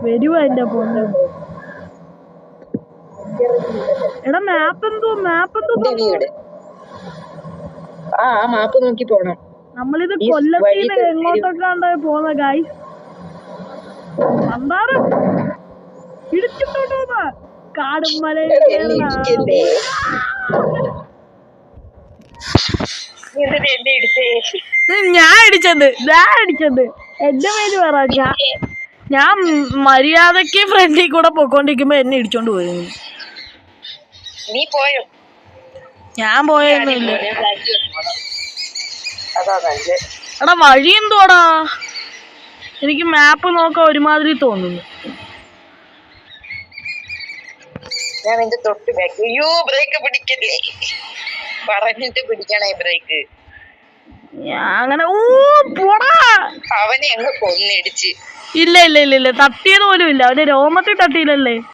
വരുവാ എന്റെ പൊന്ന്. എടാ മാപ്പ് എന്തോ ആ മാപ്പ് നോക്കി പോണം. നമ്മളിത് കൊല്ലത്തിന് എങ്ങോട്ടൊക്കെ പോന്ന ഗൈസ്. മന്ദാരം ഇടിച്ചിട്ടോട്ടോ കാടും മലയും. ഞാൻ അടിച്ചത് എന്റെ പേര് പറ. ഞാൻ മര്യാദക്ക് ഫ്രണ്ടിൽ കൂടെ പോയിക്കൊണ്ടിരിക്കുമ്പോ എന്നെ ഇടിച്ചോണ്ട് പോയി. നീ പോയോ? ഞാൻ പോയൊന്നുമില്ല. എടാ വഴി എന്തോടാ? എനിക്ക് മാപ്പ് നോക്കാൻ ഒരുമാതിരി തോന്നുന്നു. ഞാൻ നിന്റെ തൊട്ട് ബാക്ക്. അയ്യോ ബ്രേക്ക് പിടിക്കല്ലേ, പറഞ്ഞിട്ട് പിടിക്കണേ ബ്രേക്ക്. അങ്ങനെ പോടാ. അവനെ അങ്ങ് കൊന്നിടിച്ച്. ഇല്ല തട്ടിയത് പോലും ഇല്ല. അവന്റെ രോമത്തിൽ തട്ടിയില്ലല്ലേ.